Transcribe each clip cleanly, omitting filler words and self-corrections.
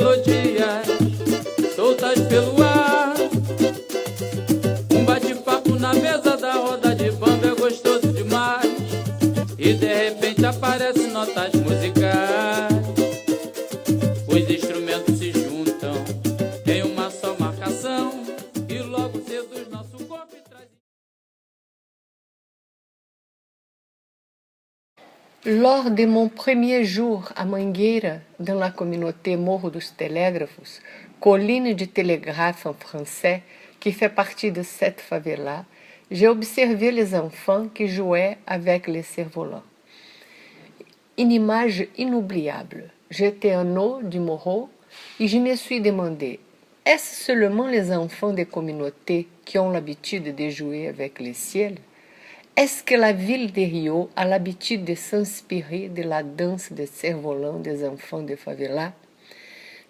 melodias soltas pelo ar. Bate-papo na mesa da roda de bamba é gostoso demais. E de repente aparecem notas musicais. Os instrumentos se juntam em uma só marcação. E logo seduz nosso corpo e traz... Lors de mon premier jour à Mangueira, dans la communauté Morro dos Telégrafos, colline de télégraphe en français, qui fait partie de cette favela, j'ai observé les enfants qui jouaient avec les cerfs-volants. Une image inoubliable. J'étais en haut du morro et je me suis demandé, est-ce seulement les enfants des communautés qui ont l'habitude de jouer avec le ciel? Est-ce que la ville de Rio a l'habitude de s'inspirer de la danse des cerfs-volants des enfants de favela?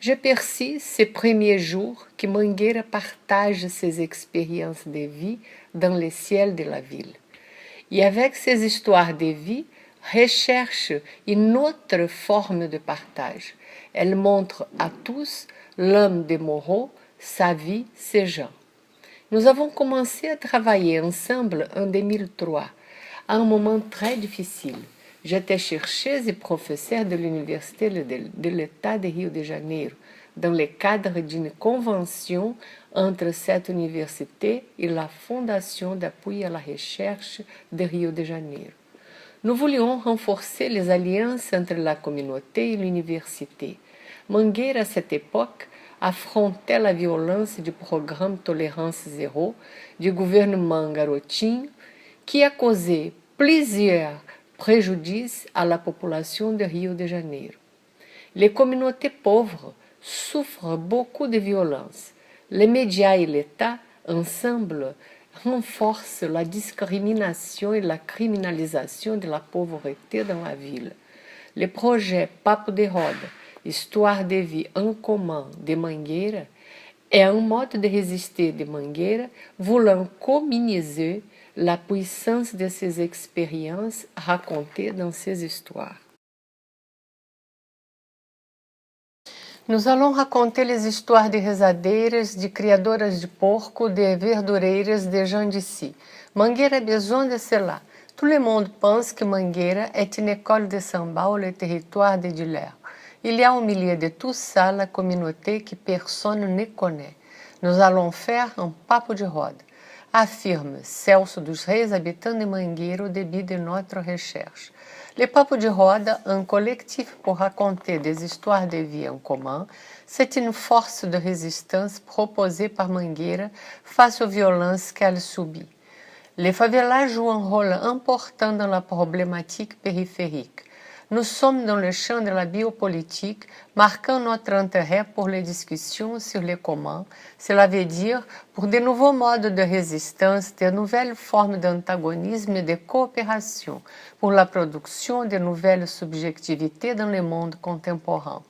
Je perçus ces premiers jours que Mangueira partage ses expériences de vie dans le ciel de la ville. Et avec ces histoires de vie, recherche une autre forme de partage. Elle montre à tous l'homme de Morro, sa vie, ses gens. Nous avons commencé à travailler ensemble en 2003, à un moment très difficile. J'étais chercheuse et professeure de l'Université de l'État de Rio de Janeiro, dans le cadre d'une convention entre cette université et la Fondation d'appui à la recherche de Rio de Janeiro. Nous voulions renforcer les alliances entre la communauté et l'université. Mangueira, à cette époque, affrontait la violence du programme Tolérance Zéro du gouvernement Garotinho, qui a causé plusieurs préjudices à la population de Rio de Janeiro. Les communautés pauvres souffrent beaucoup de violence. Les médias et l'État, ensemble, renforcent la discrimination et la criminalisation de la pauvreté dans la ville. Le projet Papo de Roda, Histoire de vie en commun de Mangueira, est un mode de résister de Mangueira voulant communiser la puissance de ces expériences racontées dans ces histoires. Nous allons raconter les histoires de rezadeiras, de criadoras de porco, de verdureiras, de gens d'ici. Mangueira a besoin de cela. Tout le monde pense que Mangueira est une école de samba ou le territoire de Diller. Il y a au milieu de tout ça la communauté que personne ne connaît. Nous allons faire un papo de roda, affirme Celso dos Reis, habitant de Mangueira, au début de notre recherche. Le papo de roda, un collectif pour raconter des histoires de vie en commun, c'est une force de résistance proposée par Mangueira face aux violences qu'elle subit. Les favelas jouent un rôle important dans la problématique périphérique. Nous sommes dans le champ de la biopolitique, marquant notre intérêt pour les discussions sur le commun, cela veut dire pour de nouveaux modes de résistance, de nouvelles formes d'antagonisme et de coopération, pour la production de nouvelles subjectivités dans le monde contemporain.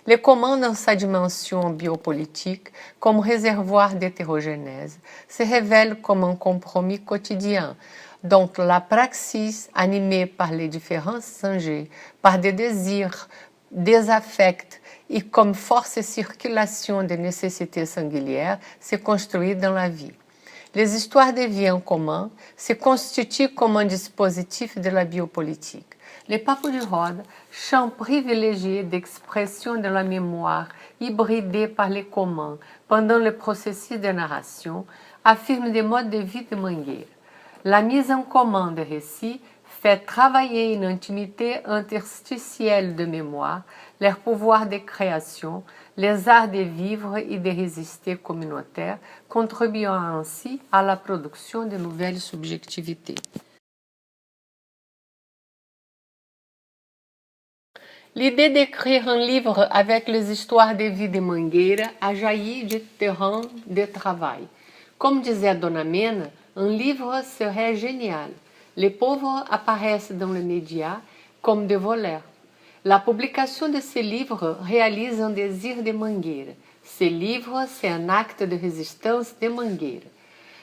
Le commun dans sa dimension biopolitique, comme réservoir d'hétérogénèse, se révèle comme un compromis quotidien, donc la praxis animée par les différences enjeux, par des désirs, des affects et comme force et circulation des nécessités singulières se construit dans la vie. Les histoires de vie en commun se constituent comme un dispositif de la biopolitique. Les papos de roda, champ privilégié d'expression de la mémoire hybridée par les communs pendant le processus de narration, affirment des modes de vie de Mangueira. La mise en commun des récits fait travailler une intimité interstitielle de mémoire, leur pouvoir de création, les arts de vivre et de résister communautaires, contribuant ainsi à la production de nouvelles subjectivités. L'idée d'écrire un livre avec les histoires de vie de Mangueira a jailli du terrain de travail. Comme disait Dona Mena, un livre serait génial. Les pauvres apparaissent dans les médias comme des voleurs. La publication de ce livre réalise un désir de Mangueira. Ce livre, c'est un acte de résistance de Mangueira.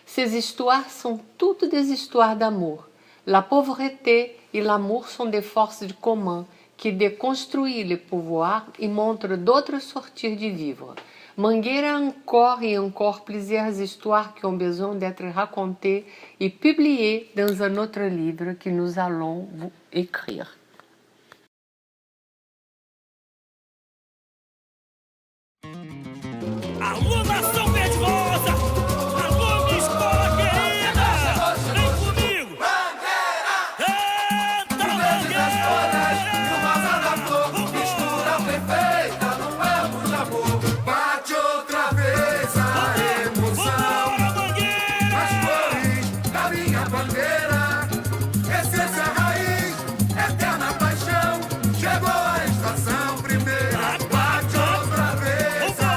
Ces histoires sont toutes des histoires d'amour. La pauvreté et l'amour sont des forces du commun qui déconstruit le pouvoir et montre d'autres sorties de vivre. Mangueira a encore et encore plusieurs histoires qui ont besoin d'être racontées et publiées dans un autre livre que nous allons vous écrire. Alô, nação verde-rosa! Alô, minha escola querida! Vem comigo! Bandeira! Canta, Verdes as folhas e o bandeira! rosa da flor, mistura perfeita no elmo de amor. Bate outra vez a emoção Vambora, Mangueira! nas cores da minha bandeira. Essência raiz, eterna paixão, chegou a estação primeira. Bate outra vez a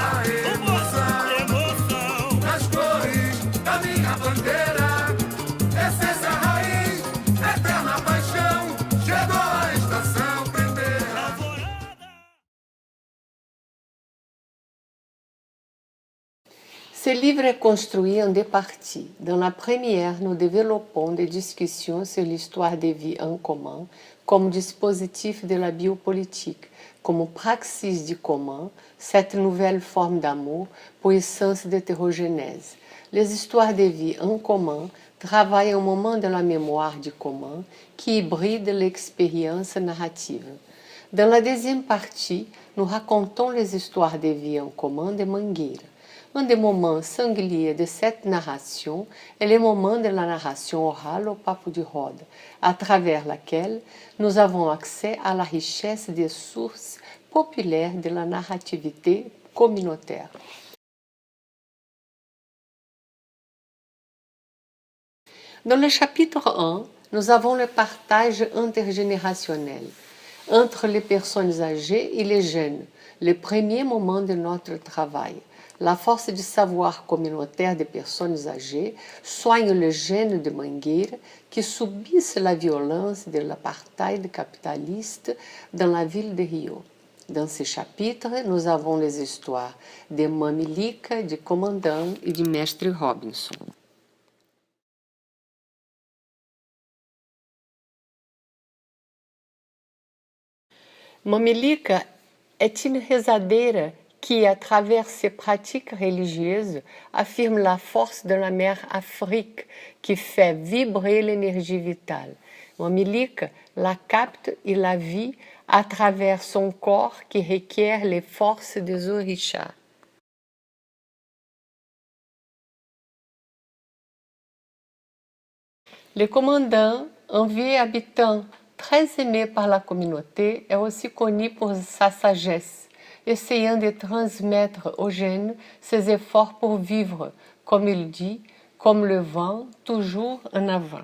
emoção nas cores da minha bandeira. Essência raiz, eterna paixão, chegou a estação primeira. Ce livre est construit en deux parties. Dans la première, nous développons des discussions sur l'histoire des vies en commun comme dispositif de la biopolitique, comme praxis du commun, cette nouvelle forme d'amour, puissance d'hétérogénèse. Les histoires des vies en commun travaillent un moment de la mémoire du commun qui hybride l'expérience narrative. Dans la deuxième partie, nous racontons les histoires des vies en commun de Mangueira. Un des moments singuliers de cette narration est le moment de la narration orale au Papo de Roda, à travers laquelle nous avons accès à la richesse des sources populaires de la narrativité communautaire. Dans le chapitre 1, nous avons le partage intergénérationnel entre les personnes âgées et les jeunes, le premier moment de notre travail. La force du savoir communautaire des personnes âgées soigne les jeunes de Mangueira qui subissent la violence de l'apartheid capitaliste dans la ville de Rio. Dans ce chapitre, nous avons les histoires de Mamilica, de Commandant et de Mestre Robinson. Mamilica est une résadeira qui, à travers ses pratiques religieuses, affirme la force de la mère Afrique qui fait vibrer l'énergie vitale. Mamilica la capte et la vit à travers son corps qui requiert les forces des orishas. Le commandant, un vieux habitant très aimé par la communauté, est aussi connu pour sa sagesse, essayant de transmettre aux jeunes ses efforts pour vivre, comme il dit, comme le vent, toujours en avant.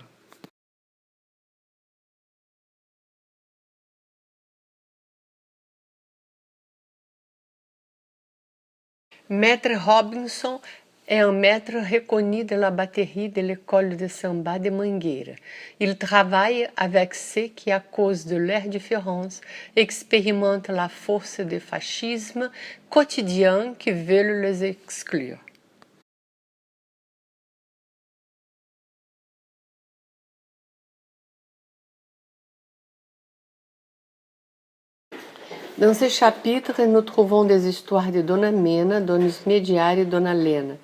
Maître Robinson est un maître reconnu de la batterie de l'école de samba de Mangueira. Il travaille avec ceux qui, à cause de leurs différences, expérimentent la force du fascisme quotidien qui veulent les exclure. Dans ce chapitre, nous trouvons des histoires de Dona Mena, Dona Esmediária et Dona Lena.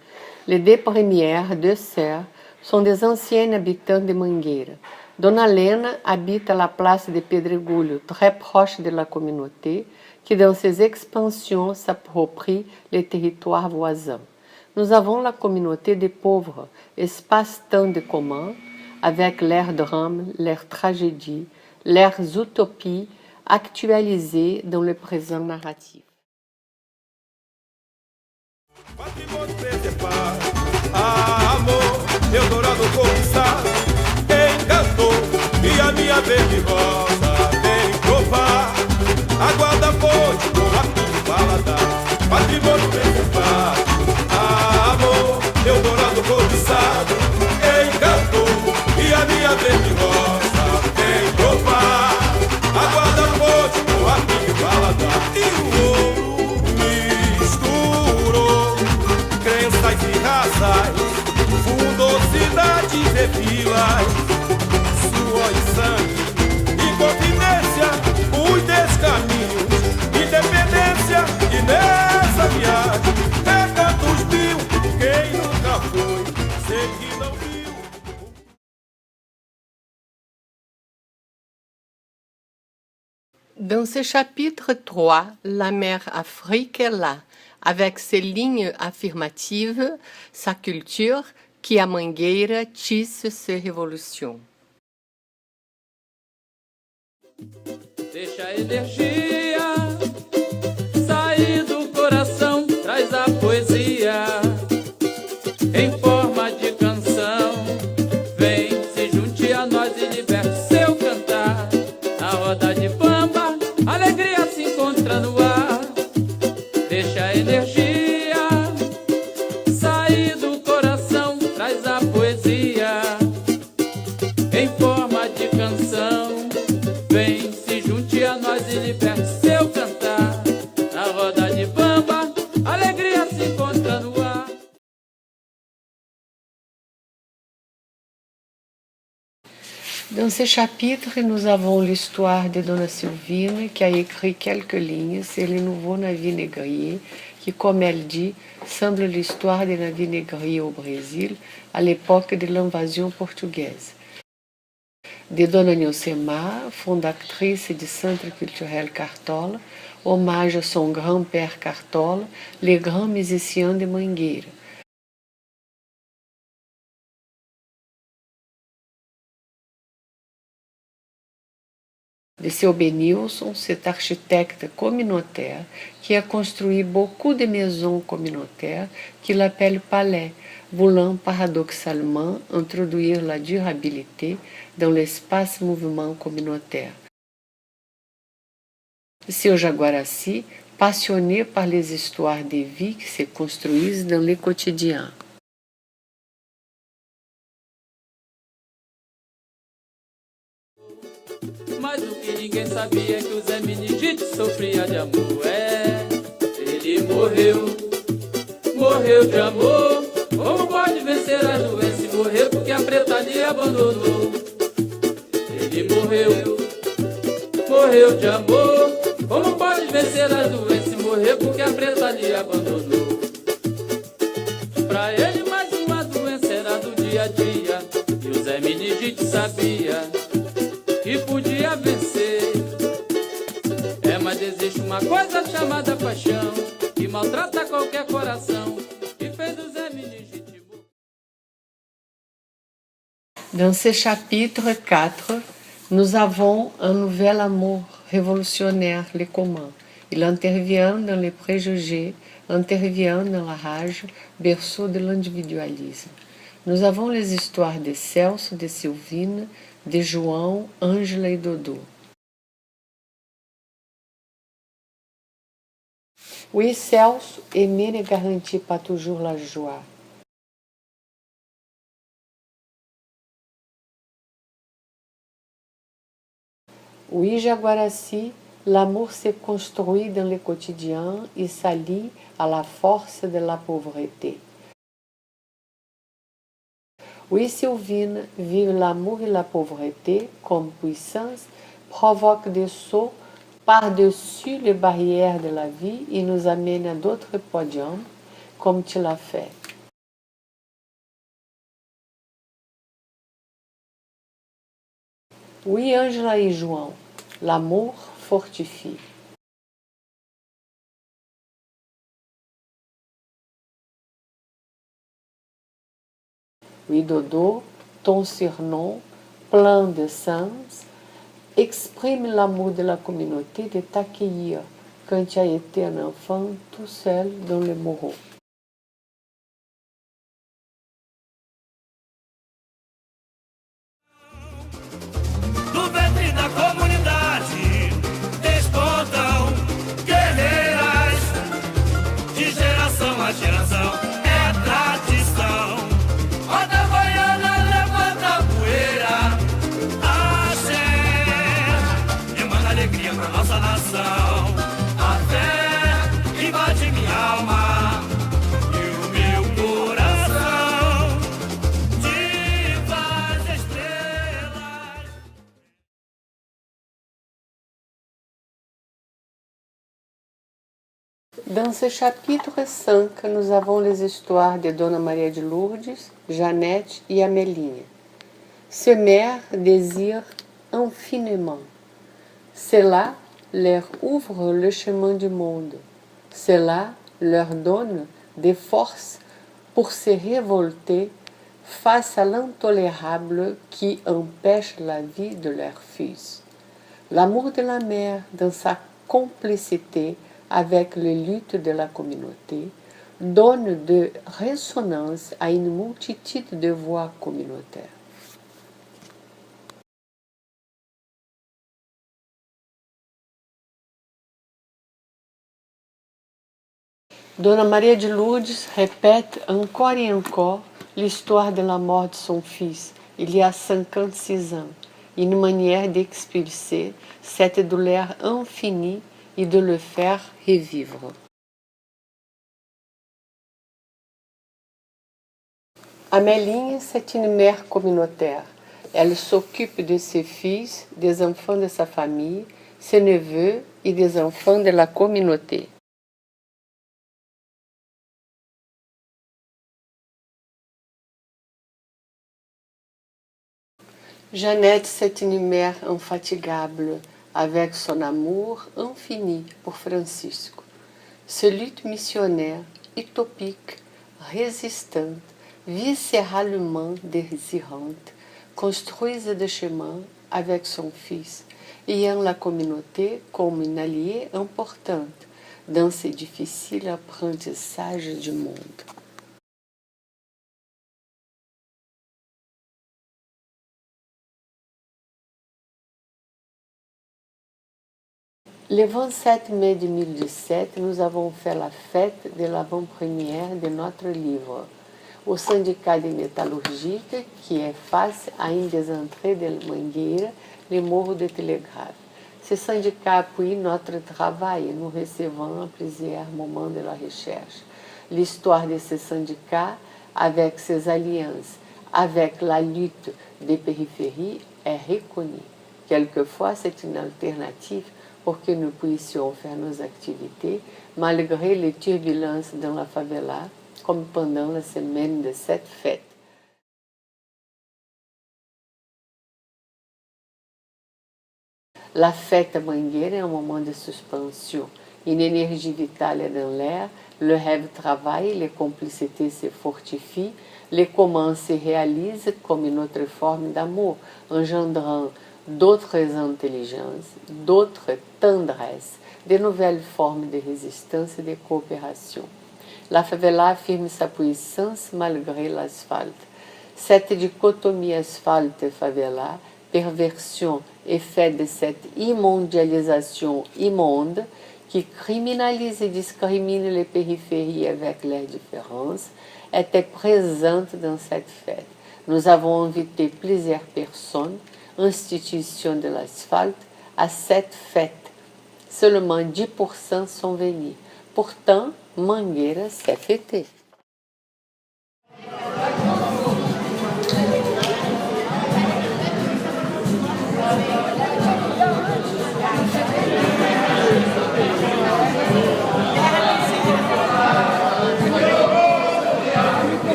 Les deux premières, deux sœurs, sont des anciennes habitantes de Mangueira. Dona Lena habite à la place de Pedregulho, très proche de la communauté, qui dans ses expansions s'approprie les territoires voisins. Nous avons la communauté des pauvres, espace-temps de commun, avec leurs drames, leurs tragédies, leurs utopies, actualisé dans le présent narratif. Patrimônio preservar, amor, Eldorado conquistado, encantou, e a minha verde rosa vem provar, água da fonte com a do paladar. Patrimônio preservar, amor, Eldorado conquistado, encantou, e a minha verde rosa vem provar, água da fonte com a do paladar. E o ouro misturou crenças e raças, fundou cidades e vilas, suor e sangue, inconfidência, os desejos Dans ce chapitre 3, la mère Afrique est là, avec ses lignes affirmatives, sa culture, que a mangueira tisse ses révolutions. Deixa a energia sair do coração, traz a poesia em forma de canção. Vem, se junte a nós e liberte seu cantar. Na roda de bamba, alegria se encontra no ar. Deixa a energia sair do coração, traz a poesia em forma de canção. Vem, se junte a nós e liberte seu cantar. Na roda de bamba, alegria se encontra no ar. Dans ce chapitre, nous avons l'histoire de Dona Silvina, qui a écrit quelques lignes sur le nouveau navire négrier, qui, comme elle dit, semble l'histoire des navires négriers au Brésil à l'époque de l'invasion portugaise. De Dona Nilcemar, fondatrice du Centre culturel Cartola, hommage à son grand-père Cartola, le grand musicien de Mangueira. De seu Benilson, cet architecte communautaire qui a construit beaucoup de maisons communautaires qu'il appelle palais, voulant paradoxalement introduire la durabilité dans l'espace-mouvement communautaire. Seu Jaguaraci, passionné par les histoires de vie qui se construisent dans le quotidien. Mas o que ninguém sabia é que o Zé Meningite sofria de amor. Ele morreu, morreu de amor. Como pode vencer as doenças e morrer porque a preta lhe abandonou? Ele morreu, morreu de amor. Como pode vencer as doenças e morrer porque a preta lhe abandonou? Pra ele mais uma doença era do dia a dia, e o Zé Meningite sabia que podia vencer. Mas existe uma coisa chamada paixão, que maltrata qualquer coração, e fez do Zé Meningite. Dans ce chapitre 4, nous avons un nouvel amour révolutionnaire, le commun. Il intervient dans les préjugés, intervient dans la rage, berceau de l'individualisme. Nous avons les histoires de Celso, de Silvina, de João, Ângela e Dodô. Oui, Celso, aimer ne garantit pas toujours la joie. Oui, Jaguaraci, l'amour se construit dans le quotidien et s'allie à la force de la pauvreté. Oui, Silvina, vivre l'amour et la pauvreté comme puissance provoque des sauts par-dessus les barrières de la vie et nous amène à d'autres podiums, comme tu l'as fait. Oui, Ângela et João, l'amour fortifie. Oui, Dodô, ton surnom, plein de sens, exprime l'amour de la communauté de t'accueillir quand tu as été un enfant tout seul dans le morro. Do ventre da comunidade despontam guerreiras de geração a geração. É tradição. Roda baiana, levanta a poeira. Axé, emana alegria pra nossa nação. A fé invade minha alma e o meu coração. Divas estrelas. Dans ce chapitre 5, nous avons les histoires de Dona Maria de Lourdes, Janete et Amélie. Ce mère désire infiniment. C'est là leur ouvre le chemin du monde. Cela leur donne des forces pour se révolter face à l'intolérable qui empêche la vie de leurs fils. L'amour de la mère, dans sa complicité avec les luttes de la communauté, donne de résonance à une multitude de voix communautaires. Dona Maria de Lourdes répète encore et encore l'histoire de la mort de son fils, il y a 56 ans, une manière d'expulser cette douleur infinie et de le faire revivre. Améline, c'est une mère communautaire. Elle s'occupe de ses fils, des enfants de sa famille, ses neveux et des enfants de la communauté. Jeannette, c'est une mère infatigable, avec son amour infini pour Francisco. Ce lutte missionnaire, utopique, résistante, viscéralement désirante, construise des chemins avec son fils, ayant la communauté comme une alliée importante dans ce difficile apprentissage du monde. Le 27 mai 2017, nous avons fait la fête de l'avant-première de notre livre, au syndicat de métallurgique qui est face à une des entrées de Mangueira, le Morro de Télégraphe. Ce syndicat appuie notre travail et nous recevons à plusieurs moments de la recherche. L'histoire de ce syndicat, avec ses alliances, avec la lutte des périphéries, est reconnue. Quelquefois, c'est une alternative pour que nous puissions faire nos activités malgré les turbulences dans la favela, comme pendant la semaine de cette fête. La fête à Mangueira est un moment de suspension. Une énergie vitale est dans l'air, le rêve travaille, les complicités se fortifient, les communs se réalisent comme une autre forme d'amour, engendrant d'autres intelligences, d'autres tendresses, de nouvelles formes de résistance et de coopération. La favela affirme sa puissance malgré l'asphalte. Cette dichotomie asphalte-favela, perversion, effet de cette immondialisation immonde qui criminalise et discrimine les périphéries avec leurs différences, était présente dans cette fête. Nous avons invité plusieurs personnes, institutions de l'asphalte, à cette fête. Seulement 10% sont venus. Pourtant, Mangueira s'est fêtée.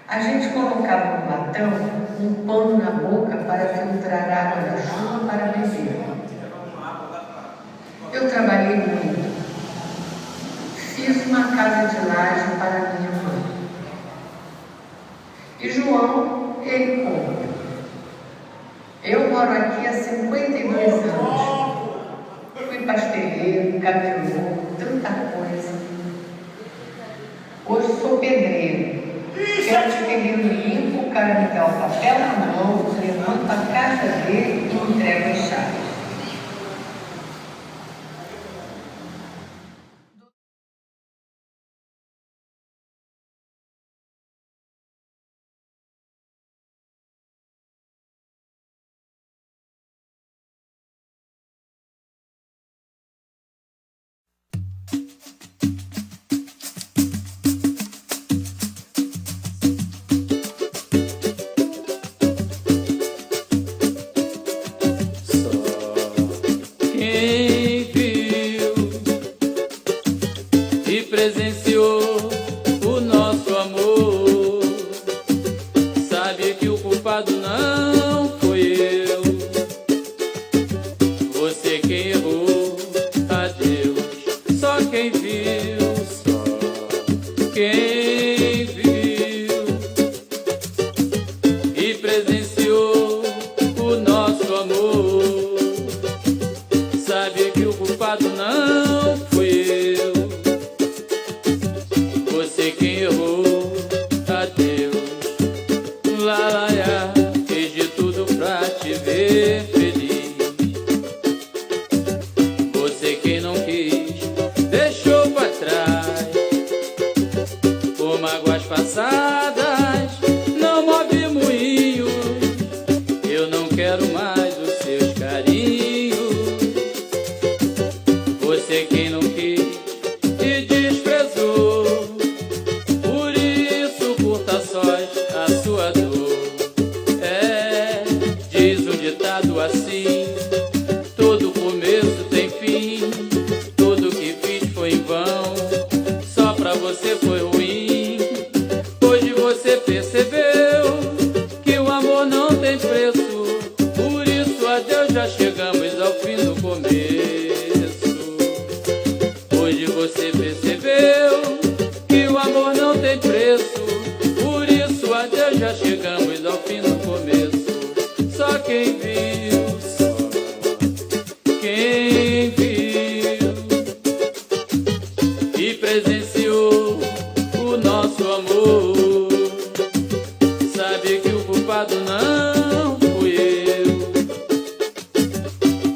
A gente colocava no latão um pano na boca para filtrar água da chuva para beber. trabalhei muito. Fiz uma casa de laje para minha mãe. E João, ele conta. Eu moro aqui há 52 anos. Fui pasteleiro, camelô, tanta coisa. Hoje sou pedreiro. Quero que ele limpo, o cara me dá o papel na mão, levanto a casa dele e entrego as chaves. Presenciou o nosso amor, sabe que o culpado não foi eu. Você quem errou, adeus. Só quem viu, só quem viu e presenciou o nosso amor, sabe que o culpado não foi eu. Você quem errou, adeus. Lá, lá, lá, fiz de tudo pra te ver feliz. Você quem não quis, deixou pra trás. Por mágoas passadas, não move moinho. Eu não quero mais os seus carinhos. Você quem não quis e desprezou, a sua dor. É, diz um ditado assim: todo começo tem fim, tudo que fiz foi em vão, só pra você foi ruim. Hoje você percebeu que o amor não tem preço, por isso adeus, já chegamos ao fim do começo. Hoje você percebeu que o amor não tem preço, adeus, já chegamos ao fim do começo. Só quem viu, só quem viu e presenciou o nosso amor, sabe que o culpado não fui eu.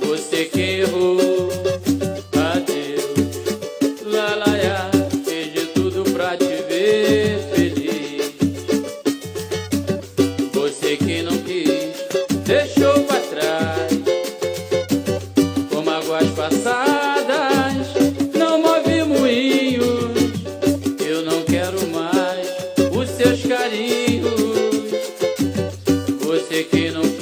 Você quem errou, adeus. Lá, lá, lá, fiz de tudo pra te ver feliz. Você que não quis, deixou pra trás. Com mágoas passadas, não move moinhos. Eu não quero mais os seus carinhos. Você que não quis,